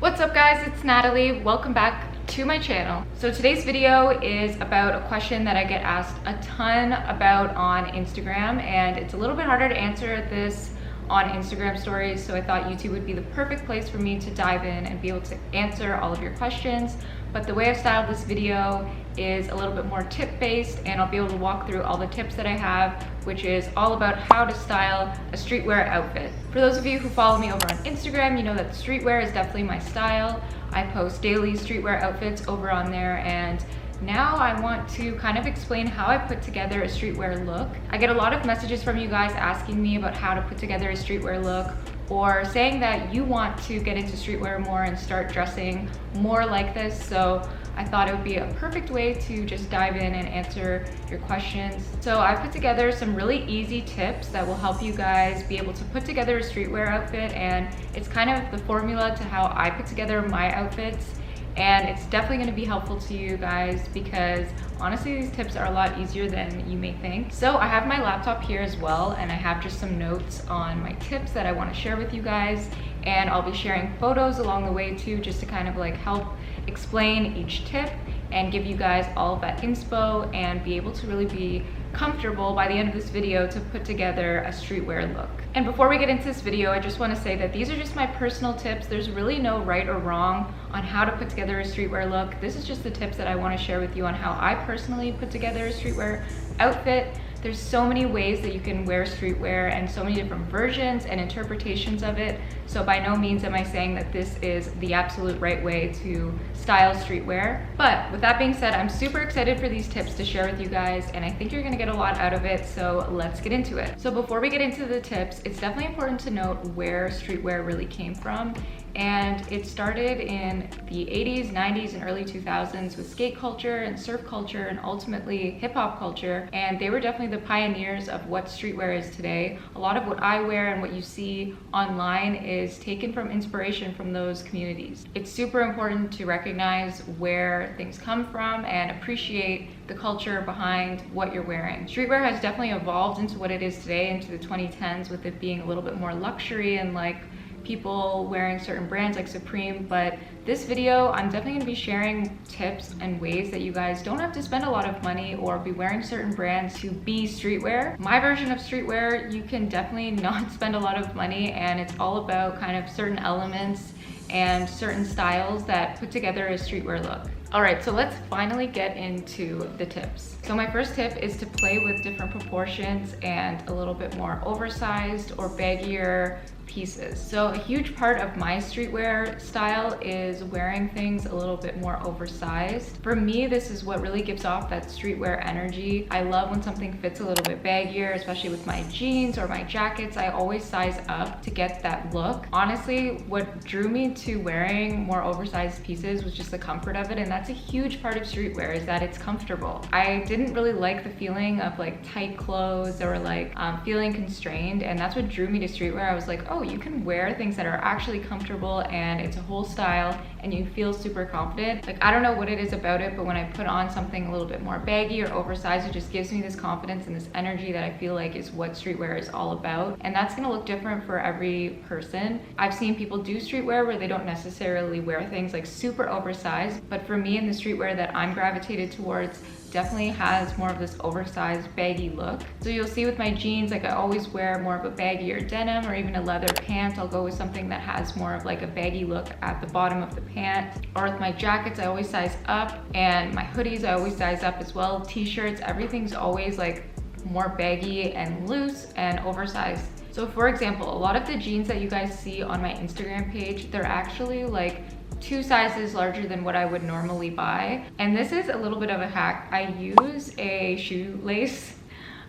What's up guys, it's Natalie. Welcome back to my channel. So today's video is about a question that I get asked a ton about on Instagram, and it's a little bit harder to answer this on Instagram stories, so I thought YouTube would be the perfect place for me to dive in and be able to answer all of your questions. But the way I've styled this video is a little bit more tip-based, and I'll be able to walk through all the tips that I have, which is all about how to style a streetwear outfit. For those of you who follow me over on Instagram, you know that streetwear is definitely my style. I post daily streetwear outfits over on there, and now I want to kind of explain how I put together a streetwear look. I get a lot of messages from you guys asking me about how to put together a streetwear look, or saying that you want to get into streetwear more and start dressing more like this. So I thought it would be a perfect way to just dive in and answer your questions. So I put together some really easy tips that will help you guys be able to put together a streetwear outfit, and it's kind of the formula to how I put together my outfits. And it's definitely going to be helpful to you guys because honestly these tips are a lot easier than you may think. So I have my laptop here as well, and I have just some notes on my tips that I want to share with you guys, and I'll be sharing photos along the way too, just to kind of like help explain each tip and give you guys all of that inspo and be able to really be comfortable by the end of this video to put together a streetwear look. And before we get into this video, I just want to say that these are just my personal tips. There's really no right or wrong on how to put together a streetwear look. This is just the tips that I want to share with you on how I personally put together a streetwear outfit. There's so many ways that you can wear streetwear and so many different versions and interpretations of it. So by no means am I saying that this is the absolute right way to style streetwear. But with that being said, I'm super excited for these tips to share with you guys, and I think you're gonna get a lot out of it, so let's get into it. So before we get into the tips, it's definitely important to note where streetwear really came from. And it started in the 80s, 90s, and early 2000s with skate culture and surf culture and ultimately hip hop culture. And they were definitely the pioneers of what streetwear is today. A lot of what I wear and what you see online is taken from inspiration from those communities. It's super important to recognize where things come from and appreciate the culture behind what you're wearing. Streetwear has definitely evolved into what it is today, into the 2010s, with it being a little bit more luxury and like people wearing certain brands like Supreme. But this video, I'm definitely going to be sharing tips and ways that you guys don't have to spend a lot of money or be wearing certain brands to be streetwear. My version of streetwear, you can definitely not spend a lot of money, and it's all about kind of certain elements and certain styles that put together a streetwear look. All right, so let's finally get into the tips. So my first tip is to play with different proportions and a little bit more oversized or baggier pieces. So a huge part of my streetwear style is wearing things a little bit more oversized. For me, this is what really gives off that streetwear energy. I love when something fits a little bit baggier, especially with my jeans or my jackets. I always size up to get that look. Honestly, what drew me to wearing more oversized pieces was just the comfort of it, and that's a huge part of streetwear, is that it's comfortable. I didn't really like the feeling of like tight clothes or like feeling constrained, and that's what drew me to streetwear. I was like, oh, you can wear things that are actually comfortable and it's a whole style and you feel super confident. Like, I don't know what it is about it, but when I put on something a little bit more baggy or oversized, it just gives me this confidence and this energy that I feel like is what streetwear is all about. And that's gonna look different for every person. I've seen people do streetwear where they don't necessarily wear things like super oversized, but for me, in the streetwear that I'm gravitated towards, definitely has more of this oversized baggy look. So you'll see with my jeans, like I always wear more of a baggier denim or even a leather pant. I'll go with something that has more of like a baggy look at the bottom of the pant. Or with my jackets, I always size up, and my hoodies, I always size up as well. T-shirts, everything's always like more baggy and loose and oversized. So for example, a lot of the jeans that you guys see on my Instagram page, they're actually like 2 sizes larger than what I would normally buy. And this is a little bit of a hack. I use a shoelace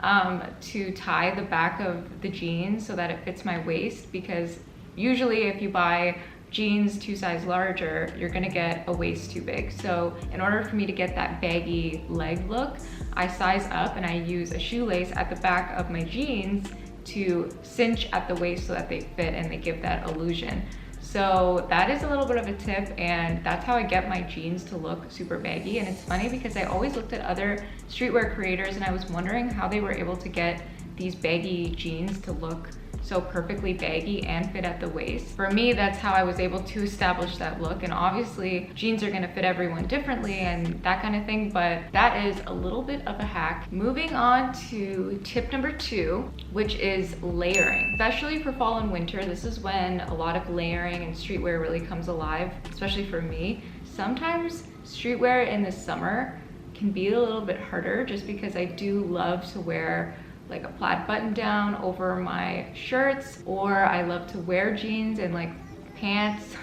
to tie the back of the jeans so that it fits my waist, because usually if you buy jeans 2 sizes larger, you're gonna get a waist too big. So in order for me to get that baggy leg look, I size up and I use a shoelace at the back of my jeans to cinch at the waist so that they fit and they give that illusion. So that is a little bit of a tip, and that's how I get my jeans to look super baggy. And it's funny because I always looked at other streetwear creators and I was wondering how they were able to get these baggy jeans to look so perfectly baggy and fit at the waist. For me, that's how I was able to establish that look. And obviously jeans are gonna fit everyone differently and that kind of thing, but that is a little bit of a hack. Moving on to tip number 2, which is layering. Especially for fall and winter, this is when a lot of layering and streetwear really comes alive, especially for me. Sometimes streetwear in the summer can be a little bit harder just because I do love to wear like a plaid button down over my shirts, or I love to wear jeans and like pants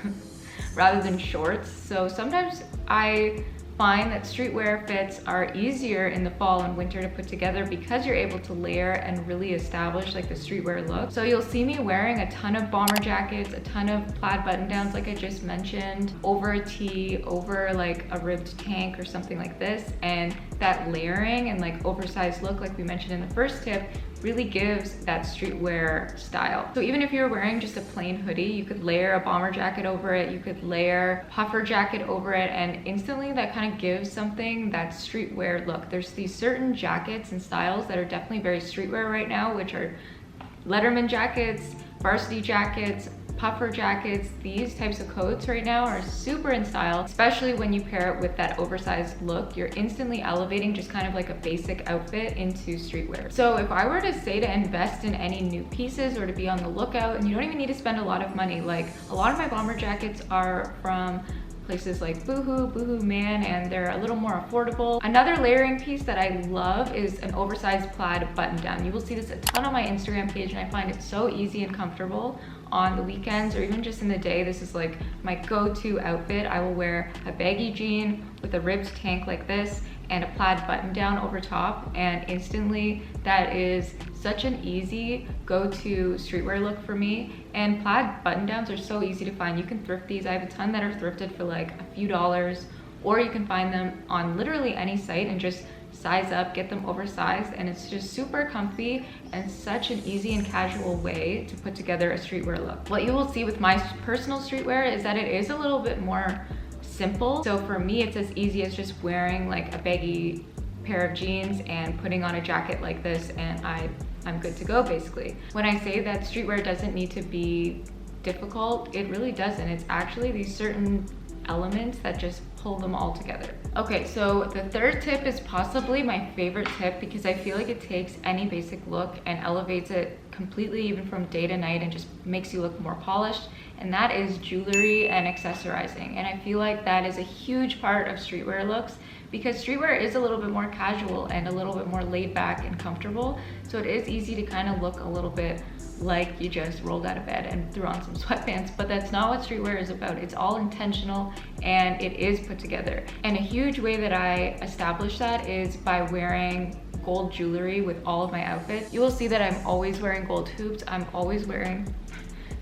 rather than shorts. So sometimes I find that streetwear fits are easier in the fall and winter to put together because you're able to layer and really establish like the streetwear look. So you'll see me wearing a ton of bomber jackets, a ton of plaid button downs like I just mentioned, over a tee, over like a ribbed tank or something like this. And that layering and like oversized look, like we mentioned in the first tip, really gives that streetwear style. So even if you're wearing just a plain hoodie, you could layer a bomber jacket over it, you could layer a puffer jacket over it, and instantly that kind of gives something that streetwear look. There's these certain jackets and styles that are definitely very streetwear right now, which are Letterman jackets, varsity jackets, puffer jackets. These types of coats right now are super in style, especially when you pair it with that oversized look. You're instantly elevating just kind of like a basic outfit into streetwear. So if I were to say to invest in any new pieces or to be on the lookout, and you don't even need to spend a lot of money, like a lot of my bomber jackets are from places like Boohoo Man, and they're a little more affordable. Another layering piece that I love is an oversized plaid button down. You will see this a ton on my Instagram page, and I find it so easy and comfortable on the weekends or even just in the day. This is like my go-to outfit. I will wear a baggy jean with a ribbed tank like this and a plaid button down over top, and instantly that is such an easy go-to streetwear look for me. And plaid button downs are so easy to find. You can thrift these. I have a ton that are thrifted for like a few dollars, or you can find them on literally any site and just size up, get them oversized, and it's just super comfy and such an easy and casual way to put together a streetwear look. What you will see with my personal streetwear is that it is a little bit more simple. So for me, it's as easy as just wearing like a baggy pair of jeans and putting on a jacket like this, and I'm good to go basically. When I say that streetwear doesn't need to be difficult, it really doesn't. It's actually these certain elements that just pull them all together. Okay, so the third tip is possibly my favorite tip because I feel like it takes any basic look and elevates it completely, even from day to night, and just makes you look more polished, and that is jewelry and accessorizing. And I feel like that is a huge part of streetwear looks because streetwear is a little bit more casual and a little bit more laid back and comfortable, so it is easy to kind of look a little bit like you just rolled out of bed and threw on some sweatpants, but that's not what streetwear is about. It's all intentional and it is put together. And a huge way that I establish that is by wearing gold jewelry with all of my outfits. You will see that I'm always wearing gold hoops. I'm always wearing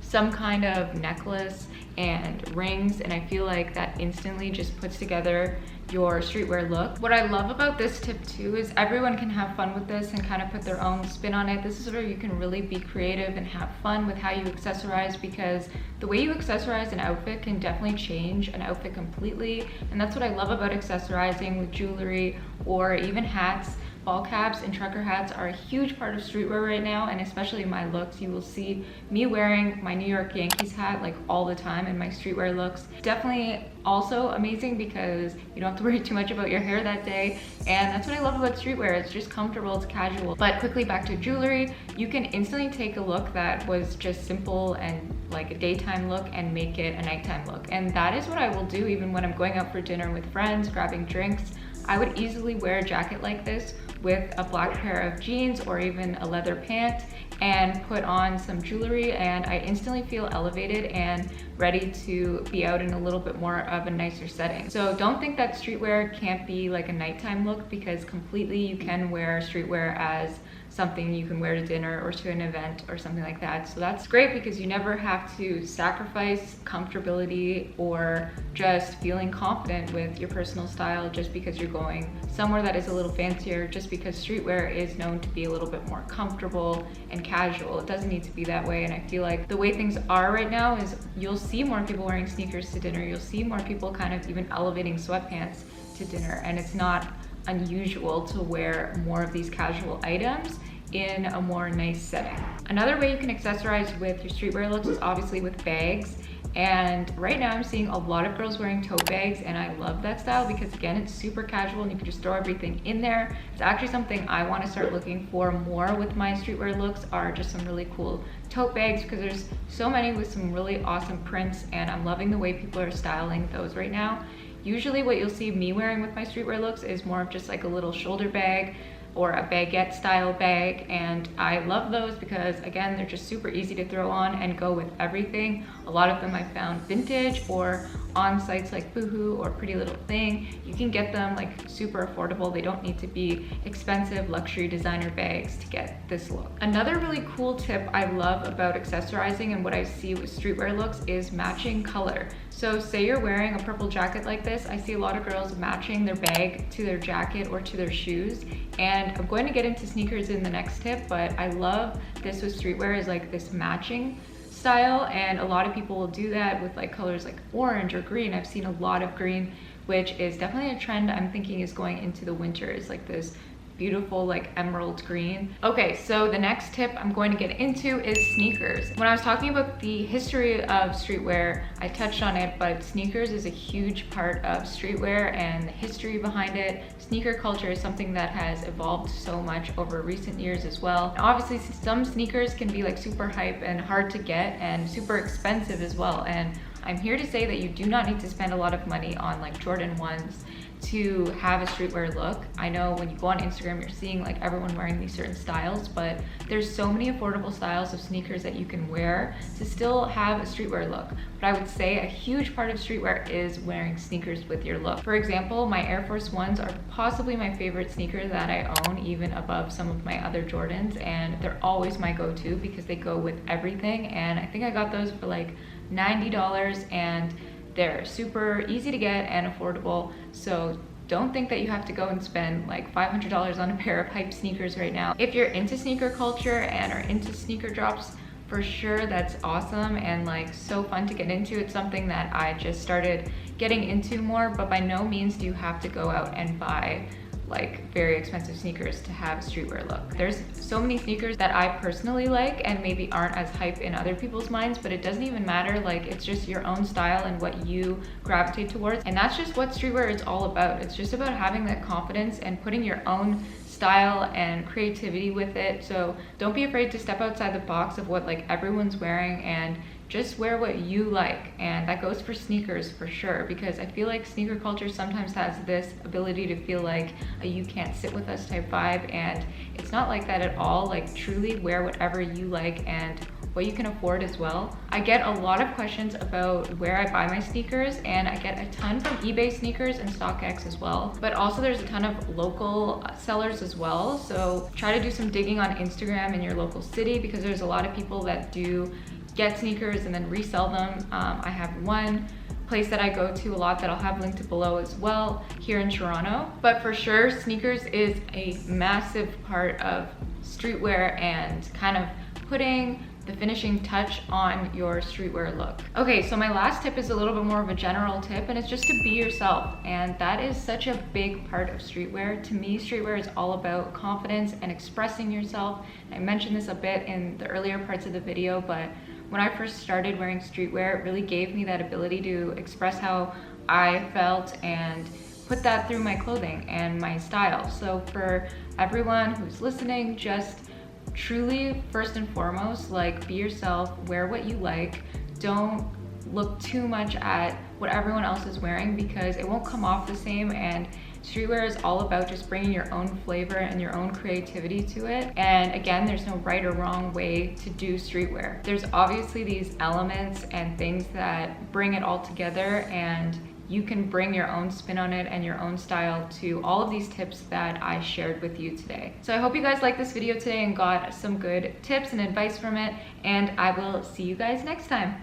some kind of necklace and rings, and I feel like that instantly just puts together your streetwear look. What I love about this tip too is everyone can have fun with this and kind of put their own spin on it. This is where you can really be creative and have fun with how you accessorize, because the way you accessorize an outfit can definitely change an outfit completely, and that's what I love about accessorizing with jewelry or even hats. Ball caps and trucker hats are a huge part of streetwear right now, and especially my looks. You will see me wearing my New York Yankees hat like all the time in my streetwear looks. Definitely also amazing because you don't have to worry too much about your hair that day, and that's what I love about streetwear. It's just comfortable, it's casual. But quickly back to jewelry, you can instantly take a look that was just simple and like a daytime look and make it a nighttime look, and that is what I will do even when I'm going out for dinner with friends, grabbing drinks. I would easily wear a jacket like this with a black pair of jeans or even a leather pant and put on some jewelry, and I instantly feel elevated and ready to be out in a little bit more of a nicer setting. So don't think that streetwear can't be like a nighttime look, because completely you can wear streetwear as something you can wear to dinner or to an event or something like that. So that's great because you never have to sacrifice comfortability or just feeling confident with your personal style just because you're going somewhere that is a little fancier, just because streetwear is known to be a little bit more comfortable and casual. It doesn't need to be that way, and I feel like the way things are right now is you'll see more people wearing sneakers to dinner. You'll see more people kind of even elevating sweatpants to dinner, and it's not unusual to wear more of these casual items in a more nice setting. Another way you can accessorize with your streetwear looks is obviously with bags. And right now I'm seeing a lot of girls wearing tote bags, and I love that style because again, it's super casual and you can just throw everything in there. It's actually something I want to start looking for more with my streetwear looks, are just some really cool tote bags, because there's so many with some really awesome prints, and I'm loving the way people are styling those right now. Usually what you'll see me wearing with my streetwear looks is more of just like a little shoulder bag or a baguette style bag, and I love those because again, they're just super easy to throw on and go with everything. A lot of them I found vintage or on sites like Boohoo or Pretty Little Thing. You can get them like super affordable. They don't need to be expensive luxury designer bags to get this look. Another really cool tip I love about accessorizing and what I see with streetwear looks is matching color. So say you're wearing a purple jacket like this, I see a lot of girls matching their bag to their jacket or to their shoes. And I'm going to get into sneakers in the next tip, but I love this with streetwear is like this matching style, and a lot of people will do that with like colors like orange or green. I've seen a lot of green, which is definitely a trend I'm thinking is going into the winter, is like this beautiful like emerald green. Okay, so the next tip I'm going to get into is sneakers. When I was talking about the history of streetwear, I touched on it, but sneakers is a huge part of streetwear and the history behind it. Sneaker culture is something that has evolved so much over recent years as well. And obviously some sneakers can be like super hype and hard to get and super expensive as well. And I'm here to say that you do not need to spend a lot of money on like Jordan 1s to have a streetwear look. I know when you go on Instagram, you're seeing like everyone wearing these certain styles, but there's so many affordable styles of sneakers that you can wear to still have a streetwear look. But I would say a huge part of streetwear is wearing sneakers with your look. For example, my Air Force Ones are possibly my favorite sneaker that I own, even above some of my other Jordans, and they're always my go-to because they go with everything. And I think I got those for like $90, and they're super easy to get and affordable. So don't think that you have to go and spend like $500 on a pair of hype sneakers right now. If you're into sneaker culture and are into sneaker drops, for sure that's awesome and like so fun to get into. It's something that I just started getting into more, but by no means do you have to go out and buy like very expensive sneakers to have a streetwear look. There's so many sneakers that I personally like and maybe aren't as hype in other people's minds, but it doesn't even matter. Like, it's just your own style and what you gravitate towards, and that's just what streetwear is all about. It's just about having that confidence and putting your own style and creativity with it. So don't be afraid to step outside the box of what like everyone's wearing and just wear what you like. And that goes for sneakers for sure, because I feel like sneaker culture sometimes has this ability to feel like a you can't sit with us type vibe, and it's not like that at all. Like, truly wear whatever you like and what you can afford as well. I get a lot of questions about where I buy my sneakers, and I get a ton from eBay sneakers and StockX as well, but also there's a ton of local sellers as well. So try to do some digging on Instagram in your local city, because there's a lot of people that do get sneakers and then resell them. I have one place that I go to a lot that I'll have linked below as well here in Toronto. But for sure, sneakers is a massive part of streetwear and kind of putting the finishing touch on your streetwear look. Okay, so my last tip is a little bit more of a general tip, and it's just to be yourself. And that is such a big part of streetwear. To me, streetwear is all about confidence and expressing yourself. I mentioned this a bit in the earlier parts of the video, but when I first started wearing streetwear, it really gave me that ability to express how I felt and put that through my clothing and my style. So for everyone who's listening, just truly, first and foremost, like, be yourself, wear what you like. Don't look too much at what everyone else is wearing, because it won't come off the same. And streetwear is all about just bringing your own flavor and your own creativity to it. And again, there's no right or wrong way to do streetwear. There's obviously these elements and things that bring it all together, and you can bring your own spin on it and your own style to all of these tips that I shared with you today. So I hope you guys liked this video today and got some good tips and advice from it, and I will see you guys next time.